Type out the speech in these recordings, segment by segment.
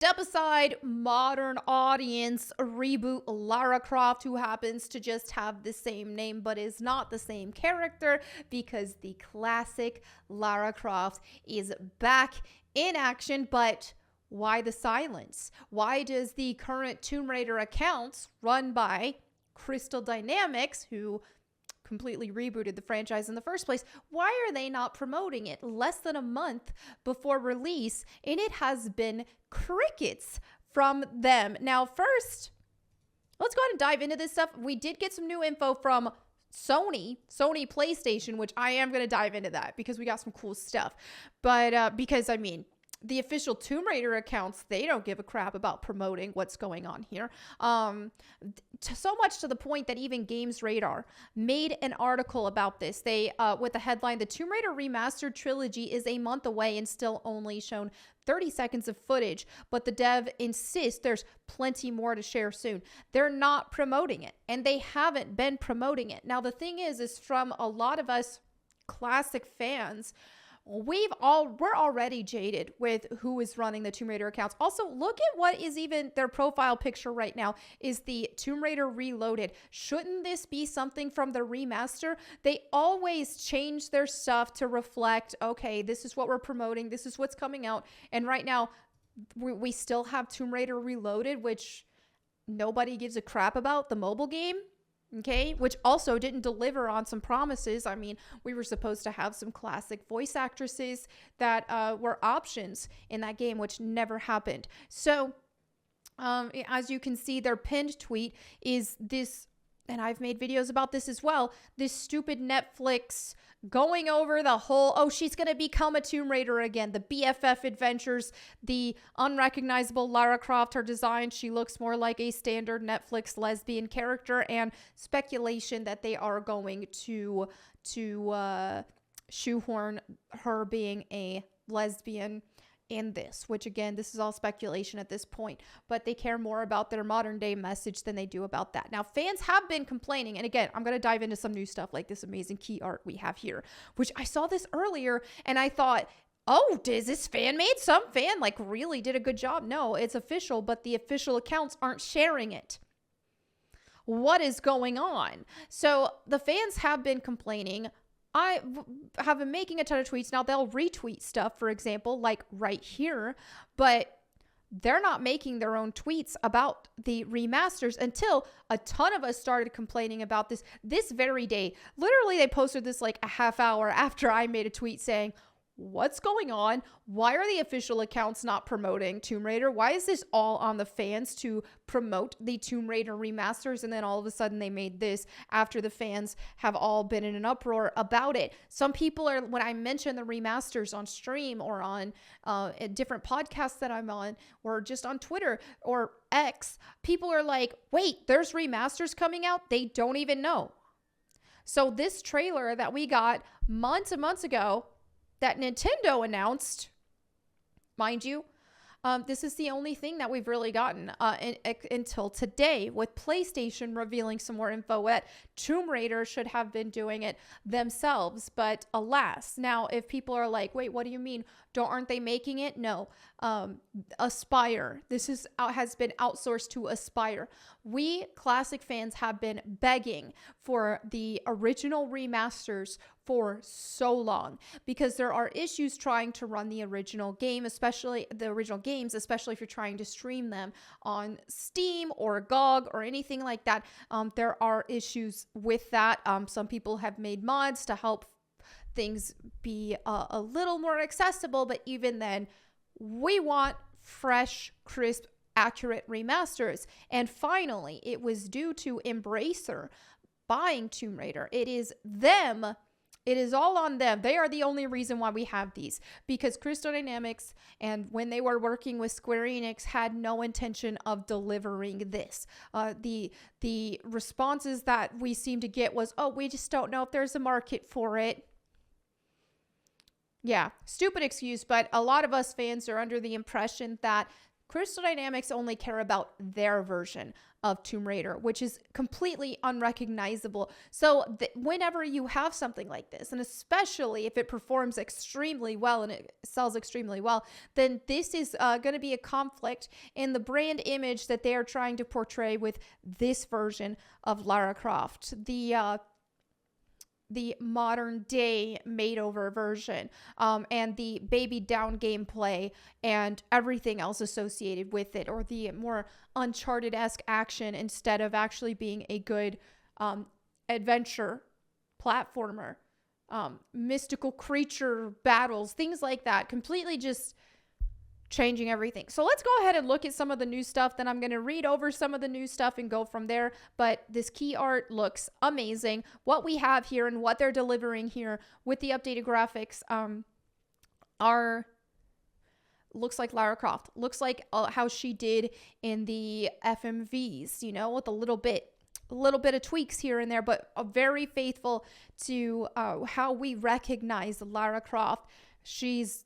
Step aside modern audience reboot Lara Croft, who happens to just have the same name but is not the same character, because the classic Lara Croft is back in action. But why the silence? Why does the current Tomb Raider accounts run by Crystal Dynamics, who completely rebooted the franchise in the first place, why are they not promoting it less than a month before release? And it has been crickets from them. Now, first, let's go ahead and dive into this stuff. We did get some new info from Sony PlayStation, which I am going to dive into that because we got some cool stuff. But because, I mean, the official Tomb Raider accounts, they don't give a crap about promoting what's going on here. So much to the point that even Games Radar made an article about this. They, with the headline, "The Tomb Raider Remastered Trilogy is a month away and still only shown 30 seconds of footage, but the dev insists there's plenty more to share soon." They're not promoting it, and they haven't been promoting it. Now, the thing is from a lot of us classic fans, we're already jaded with who is running the Tomb Raider accounts. Also, look at what is even their profile picture right now is the Tomb Raider Reloaded. Shouldn't this be something from the remaster? They always change their stuff to reflect, okay, this is what we're promoting, this is what's coming out. And right now, we still have Tomb Raider Reloaded, which nobody gives a crap about, the mobile game. Okay, which also didn't deliver on some promises. I mean, we were supposed to have some classic voice actresses that were options in that game, which never happened. So, as you can see, their pinned tweet is this, and I've made videos about this as well, this stupid Netflix going over the whole, oh, she's going to become a Tomb Raider again. The BFF adventures, the unrecognizable Lara Croft, her design, she looks more like a standard Netflix lesbian character, and speculation that they are going to shoehorn her being a lesbian in this, which again, this is all speculation at this point, but they care more about their modern day message than they do about that. Now, fans have been complaining, and again, I'm going to dive into some new stuff like this amazing key art we have here, which I saw this earlier and I thought, oh, is this fan made? Some fan like really did a good job. No, it's official, but the official accounts aren't sharing it. What is going on? So the fans have been complaining. I have been making a ton of tweets. Now, they'll retweet stuff, for example, like right here, but they're not making their own tweets about the remasters until a ton of us started complaining about this very day. Literally, they posted this like a half hour after I made a tweet saying, what's going on? Why are the official accounts not promoting Tomb Raider? Why is this all on the fans to promote the Tomb Raider remasters? And then all of a sudden they made this after the fans have all been in an uproar about it. Some people are, when I mention the remasters on stream or on different podcasts that I'm on, or just on Twitter or X, people are like, wait, there's remasters coming out? They don't even know. So this trailer that we got months and months ago, that Nintendo announced, mind you, this is the only thing that we've really gotten until today, with PlayStation revealing some more info that Tomb Raider should have been doing it themselves. But alas, now if people are like, wait, what do you mean? Aren't they making it? No. Aspire. This has been outsourced to Aspire. We classic fans have been begging for the original remasters for so long because there are issues trying to run the original game, especially the original games, especially if you're trying to stream them on Steam or GOG or anything like that. There are issues with that. Some people have made mods to help things be a little more accessible, but even then, we want fresh, crisp, accurate remasters. And finally, it was due to Embracer buying Tomb Raider. It is them. It is all on them. They are the only reason why we have these, because Crystal Dynamics, and when they were working with Square Enix, had no intention of delivering this. The responses that we seem to get was, oh, we just don't know if there's a market for it. Yeah, stupid excuse, but a lot of us fans are under the impression that Crystal Dynamics only care about their version of Tomb Raider, which is completely unrecognizable. So whenever you have something like this, and especially if it performs extremely well and it sells extremely well, then this is going to be a conflict in the brand image that they are trying to portray with this version of Lara Croft. The modern day makeover version, and the baby down gameplay and everything else associated with it, or the more Uncharted-esque action instead of actually being a good adventure platformer, mystical creature battles, things like that, completely just changing everything. So let's go ahead and look at some of the new stuff. Then I'm going to read over some of the new stuff and go from there. But this key art looks amazing. What we have here and what they're delivering here with the updated graphics looks like Lara Croft. Looks like how she did in the FMVs, you know, with a little bit of tweaks here and there, but very faithful to how we recognize Lara Croft. She's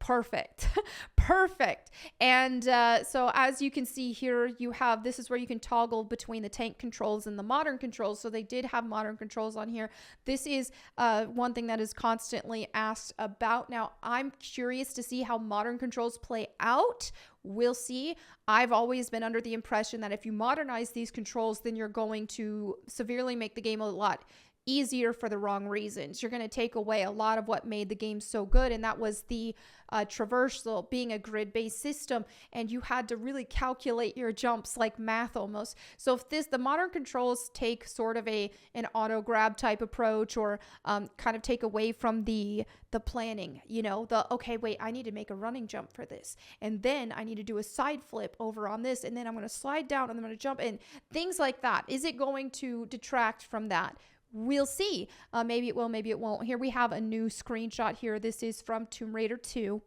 perfect. Perfect. And so as you can see here, you have, this is where you can toggle between the tank controls and the modern controls. So they did have modern controls on here. This is one thing that is constantly asked about. Now, I'm curious to see how modern controls play out. We'll see. I've always been under the impression that if you modernize these controls, then you're going to severely make the game a lot easier for the wrong reasons. You're going to take away a lot of what made the game so good, and that was the traversal, being a grid-based system, and you had to really calculate your jumps like math almost. So if the modern controls take sort of an auto grab type approach, or kind of take away from the planning, you know, okay, wait, I need to make a running jump for this, and then I need to do a side flip over on this, and then I'm going to slide down and I'm going to jump in, things like that. Is it going to detract from that? We'll see. Maybe it will, maybe it won't. Here we have a new screenshot here. This is from Tomb Raider 2.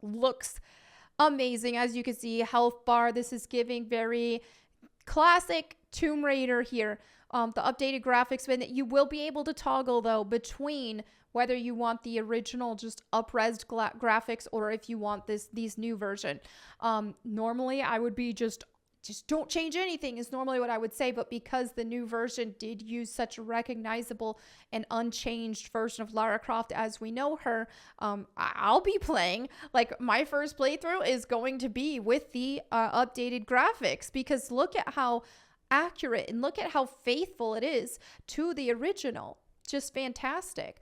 Looks amazing. As you can see, health bar. This is giving very classic Tomb Raider here. The updated graphics, and you will be able to toggle, though, between whether you want the original just up-resed graphics or if you want these new version. Normally, I would be just don't change anything is normally what I would say, but because the new version did use such a recognizable and unchanged version of Lara Croft as we know her, I'll be playing, like, my first playthrough is going to be with the updated graphics, because look at how accurate and look at how faithful it is to the original. Just fantastic.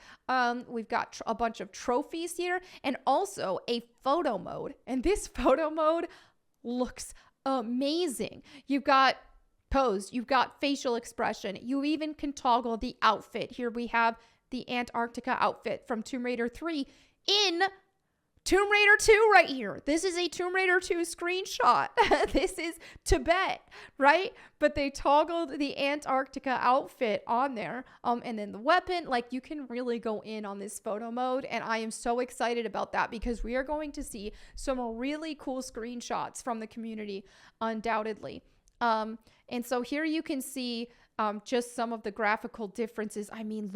We've got a bunch of trophies here and also a photo mode, and this photo mode looks amazing. You've got pose, you've got facial expression, you even can toggle the outfit. Here we have the Antarctica outfit from Tomb Raider 3 in Tomb Raider 2 right here. This is a Tomb Raider 2 screenshot. This is Tibet, right? But they toggled the Antarctica outfit on there. And then the weapon, like, you can really go in on this photo mode. And I am so excited about that because we are going to see some really cool screenshots from the community, undoubtedly. And so here you can see just some of the graphical differences. I mean,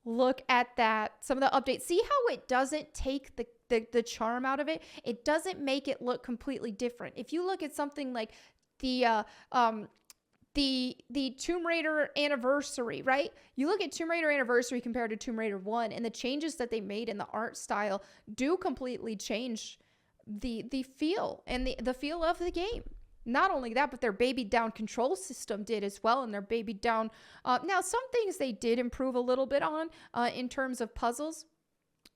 look at that. Some of the updates. See how it doesn't take the charm out of it? It doesn't make it look completely different. If you look at something like the Tomb Raider Anniversary, right? You look at Tomb Raider Anniversary compared to Tomb Raider 1, and the changes that they made in the art style do completely change the feel and the feel of the game. Not only that, but their baby down control system did as well, and their baby down. Now, some things they did improve a little bit on in terms of puzzles,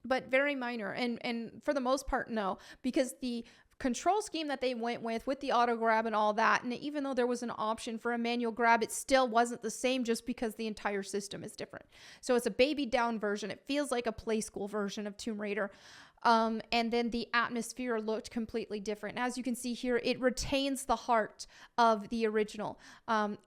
but very minor. And for the most part, no, because the control scheme that they went with the auto grab and all that, and even though there was an option for a manual grab, it still wasn't the same just because the entire system is different. So it's a baby down version. It feels like a play school version of Tomb Raider. And then the atmosphere looked completely different. As you can see here, it retains the heart of the original,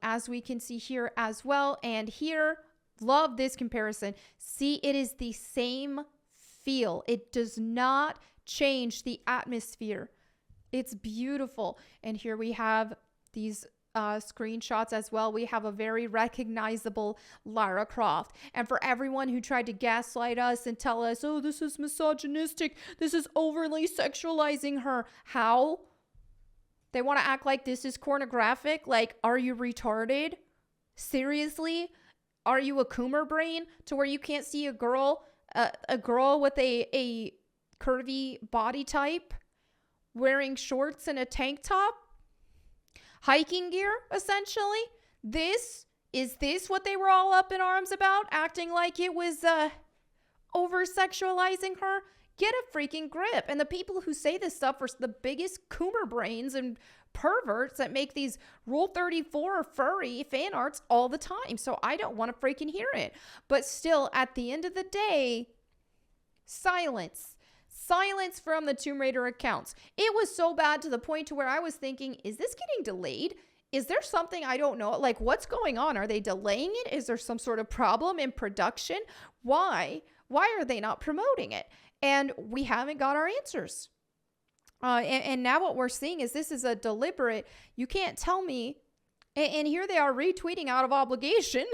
as we can see here as well. And here, love this comparison. See, it is the same feel. It does not change the atmosphere. It's beautiful. And here we have these screenshots as well, we have a very recognizable Lara Croft. And for everyone who tried to gaslight us and tell us, oh, this is misogynistic, this is overly sexualizing her, how? They want to act like this is pornographic? Like, are you retarded? Seriously? Are you a Coomer brain to where you can't see a girl with a curvy body type wearing shorts and a tank top? Hiking gear, essentially? Is this what they were all up in arms about? Acting like it was over-sexualizing her? Get a freaking grip. And the people who say this stuff are the biggest Coomer brains and perverts that make these Rule 34 furry fan arts all the time. So I don't want to freaking hear it. But still, at the end of the day, silence. Silence from the Tomb Raider accounts. It was so bad to the point to where I was thinking, is this getting delayed? Is there something I don't know? Like, what's going on? Are they delaying it? Is there some sort of problem in production? Why? Why are they not promoting it? And we haven't got our answers. And now what we're seeing is this is a deliberate, you can't tell me, and here they are retweeting out of obligation,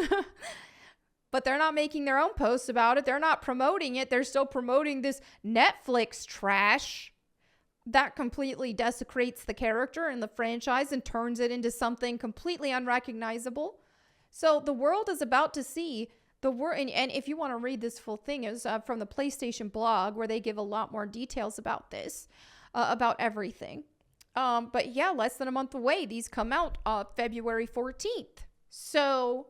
but they're not making their own posts about it. They're not promoting it. They're still promoting this Netflix trash that completely desecrates the character and the franchise and turns it into something completely unrecognizable. So the world is about to see and if you want to read this full thing, is from the PlayStation blog, where they give a lot more details about this, about everything. But yeah, less than a month away. These come out February 14th. So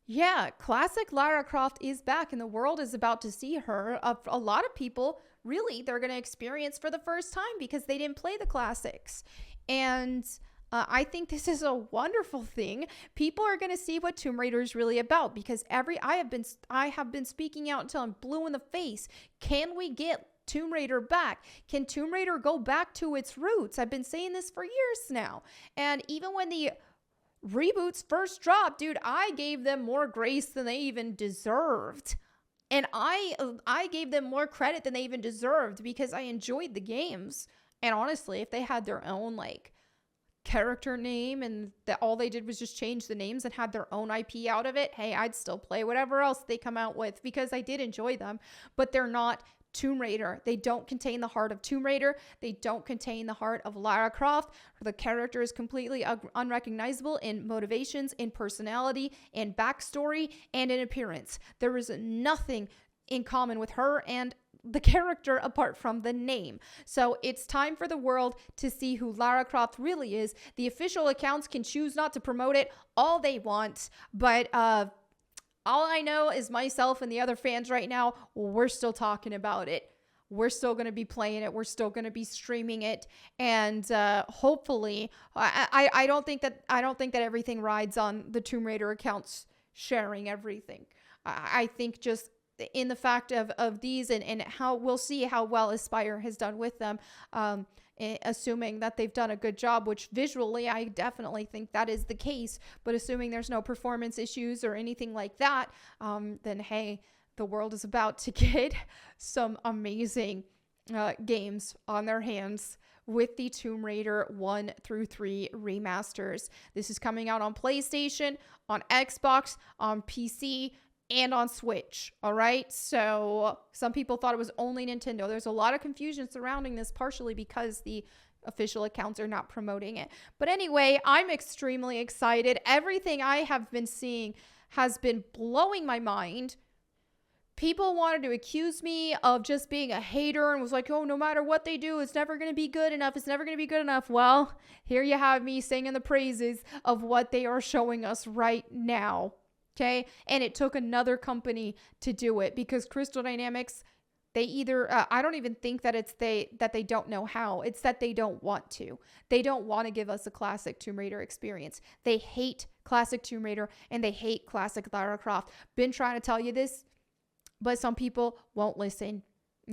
yeah, classic Lara Croft is back, and the world is about to see her. A lot of people, really, they're going to experience for the first time because they didn't play the classics. And I think this is a wonderful thing. People are going to see what Tomb Raider is really about, because I have been speaking out until I'm blue in the face. Can we get Tomb Raider back? Can Tomb Raider go back to its roots? I've been saying this for years now. And even when the reboots first dropped, dude, I gave them more grace than they even deserved. And I gave them more credit than they even deserved because I enjoyed the games. And honestly, if they had their own like character name and that all they did was just change the names and had their own IP out of it, hey, I'd still play whatever else they come out with because I did enjoy them. But they're not Tomb Raider. They don't contain the heart of Tomb Raider. They don't contain the heart of Lara Croft. The character is completely unrecognizable in motivations, in personality, in backstory, and in appearance. There is nothing in common with her and the character apart from the name. So it's time for the world to see who Lara Croft really is. The official accounts can choose not to promote it all they want, but all I know is myself and the other fans right now, we're still talking about it. We're still going to be playing it. We're still going to be streaming it. And hopefully, I don't think that everything rides on the Tomb Raider accounts sharing everything. I think just in the fact of these and how we'll see how well Aspire has done with them, assuming that they've done a good job, which visually I definitely think that is the case, but assuming there's no performance issues or anything like that, then hey, the world is about to get some amazing games on their hands with the Tomb Raider 1 through 3 remasters. This is coming out on PlayStation, on Xbox, on PC, and on Switch. All right. So some people thought it was only Nintendo. There's a lot of confusion surrounding this, partially because the official accounts are not promoting it. But anyway, I'm extremely excited. Everything I have been seeing has been blowing my mind. People wanted to accuse me of just being a hater and was like, oh, no matter what they do, it's never going to be good enough. It's never going to be good enough. Well, here you have me singing the praises of what they are showing us right now. Okay. And it took another company to do it because Crystal Dynamics, they either, I don't even think that that they don't know how. It's that they don't want to. They don't want to give us a classic Tomb Raider experience. They hate classic Tomb Raider and they hate classic Lara Croft. Been trying to tell you this, but some people won't listen.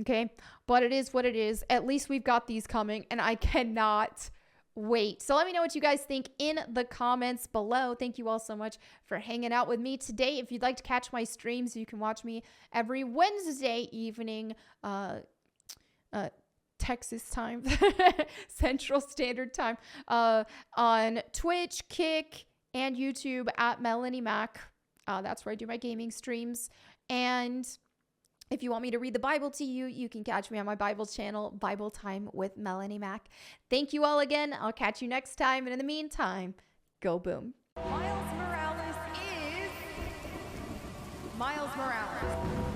Okay. But it is what it is. At least we've got these coming and I cannot wait. So let me know what you guys think in the comments below. Thank you all so much for hanging out with me today. If you'd like to catch my streams, you can watch me every Wednesday evening, 10 Texas time, Central Standard Time, on Twitch, Kick, and YouTube at Melanie Mac. That's where I do my gaming streams. And if you want me to read the Bible to you, you can catch me on my Bible channel, Bible Time with Melanie Mac. Thank you all again. I'll catch you next time. And in the meantime, go boom. Miles Morales is Miles Morales.